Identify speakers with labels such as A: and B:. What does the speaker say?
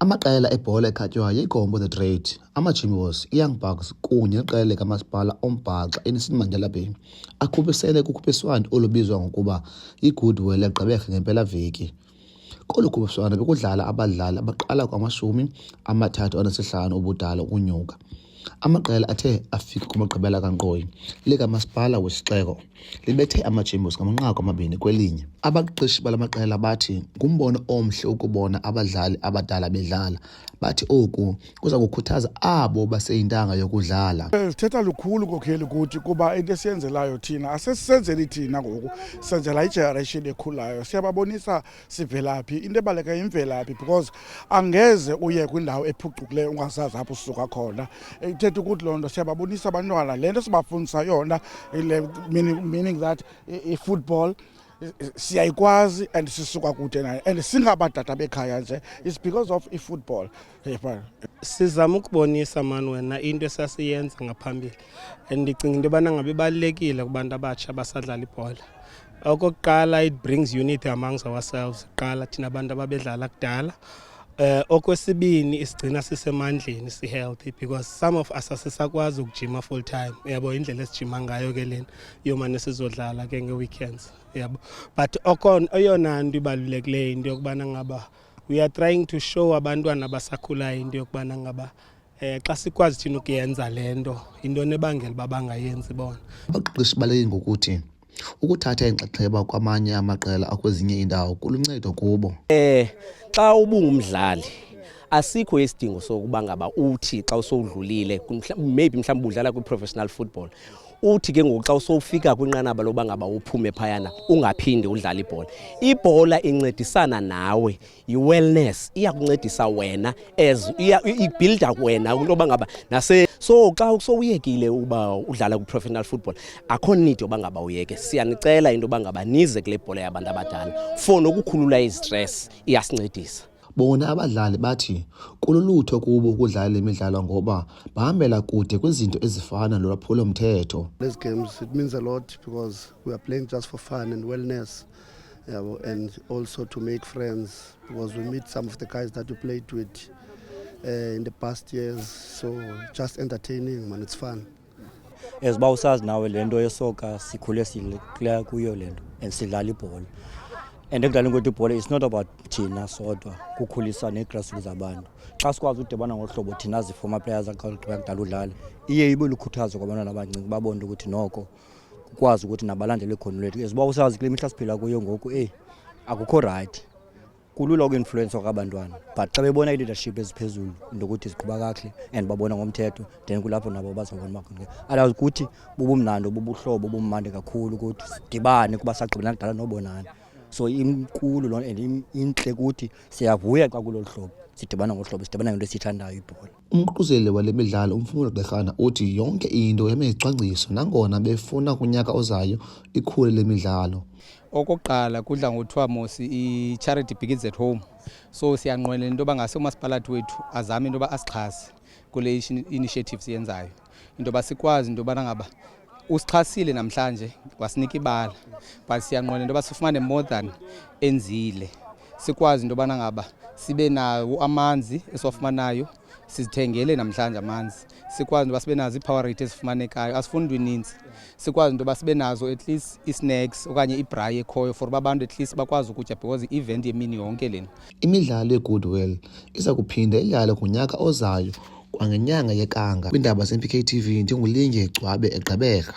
A: Amaqela ebhola ekhatywayo yiGompo the Great, amaJimos, iYoung Bucks kunye neqela likamasipala ombhaxa iNelson Mandela Bay akhuphisene kukhuphiswano olubizwa ngokuba yiGoodwill eGqeberha ngempelaveki. Kolu khuphiswano bekudlala abadlali abaqala kwama-35 ubudala ukunyuka. Amaqela athe afika kumagqibela kankqoyi likamasipala wesixeko libethe amaJimos ngamanqaku 2-1. Abaqeqeshi bala maqela bathi ngumbono omhle ukubona abadlali abadala bedlala. Bathi oku kuza kukhuthaza abo baseyintanga yokudlala.
B: Lithetha lukhulu kokheli kuthi kuba into esiyenzelayo thina asesenzeli thina ngoku senzela igeneration ekhulayo. Siyababonisa sivelaphi, into ebaleka imvelaphi because angeze uye kwindawo ephucukileyo ungazazi apho usuka khona. Ithetha ukuthi loo nto siyababonisa abantwana le nto sibafundisa yona, meaning that i-football siyayikwazi and sisuka kude nayo and singabadada bekhaya nje, it's because of i-football.
C: Sizama ukubonisa mani wena into esasiyenza ngaphambili and ndicinga into yobana ngabe ibalulekile kubantu abatsha abasadlala ibhola. Okokuqala, it brings unity amongst ourselves. Qala thina abantu ababedlala kudala. Okwesibini, isigcina sisemandleni, si-healthy, because some of us asisakwazi ukujima full time. Yabo indlela esijima ngayo ke lena yomane sizodlala ke nge-weekends. Yabo, but eyona nto ibalulekileyo into yokubana ngaba we are trying to show abantwana abasakhulayo into yokubana ngaba xa sikwazi thina ukuyenza le nto intoni ebangela uba bangayenzi bona.
A: Abaqeqeshi baleke ngokuthi ukuthatha inxaxheba kwamanye amaqela akwezinye iindawo kuluncedo kubo.
D: Xa ubungumdlali asikho isidingo sokuba ngaba uthi xa usowudlulile maybe mhlawumbe udlala kwi-professional football uthi ke ngoku xa usowufika kwinqanaba loba ngaba uphume phayana ungaphinde udlala ibhola incedisana nawe, i-wellness iyakuncedisa wena as ibuilda wena loba ngaba so xa usowuyekile uba udlala kwi-professional football akho need yoba ngaba uyeke. Siyanicela into yoba ngaba nize kule bhola yabantu abadala for nokukhulula istress, iyasincedisa.
A: Bona abadlali bathi kululutho kubo ukudlala le midlalo ngoba bahambela kude kwizinto ezifana nolwaphulo-mthetho.
E: These games, it means a lot because we are playing just for fun and wellness, and also to make friends because we meet some of the guys that we played with in the past years, so just entertaining, man, it's fun.
F: As uba usazi nawe le nto yesoka sikhule sikhula kuyo le nto and sidlala ibhola. And ekudlaleni kwethu ibhola it's not about thina sodwa, kukhulisa ne-grassroots abantu. Xa sikwazi udibana ngohlobo thina zi-former players akudala udlala iye ibe lukhuthazo kwabantwana abancinci babone ukuthi noko kukwazi ukuthi nabalandele ikhono lethu. As uba usazi kule mihla siphila kuyo ngoku akukho right, kulula uku-influensa kwabantwana, but xa bebona i-leadership eziphezulu into ukuthi ziqhuba kakuhle and babona ngomthetho then kulapho nabo bazobona bakhona. Alazi ukuthi bubumnandi bubuhlobo bumandi kakhulu ukuthi sidibane kuba sagqibelana kudala nobonana. So inkulu loo and intle ukuthi siyavuya xa kulolu hlobo sidibana ngohlobo, sidibana ngento esiyithandayo ibhola.
A: Umququzeleli wale midlalo uMfundo Gqeberha uthi yonke into yamezicwangciso nangona befuna kunyaka ozayo ikhule le midlalo.
G: Okokuqala kudla ngothiwa mos i-charity begins at home, so siyanqwenela into yoba ngase umasipalathi wethu azame into yoba asixhase kule initiative siyenzayo, into yoba sikwazi into yobana ngaba usixhasile namhlanje wasinika ibala, but siyanqwenela into yoba sifumane more than enzile, sikwazi into yobana ngaba sibe nawo amanzi esiwafumanayo sizithengele namhlanje amanzi, sikwazi into yoba sibe nazo ii-power rate ezifumanekayo, asifundi inintsi, sikwazi into yoba sibe nazo at least i-snacks okanye ibhrayi ekhoyo for uba abantu at least bakwazi ukutya because i-event yemini yonke lena.
A: Imidlalo yeGoodwill iza kuphinda idlale kunyaka ozayo kwangenyanga yeKanga. Kwiindaba ze-MPK TV, ndinguLinge Gcwabe eGqeberha.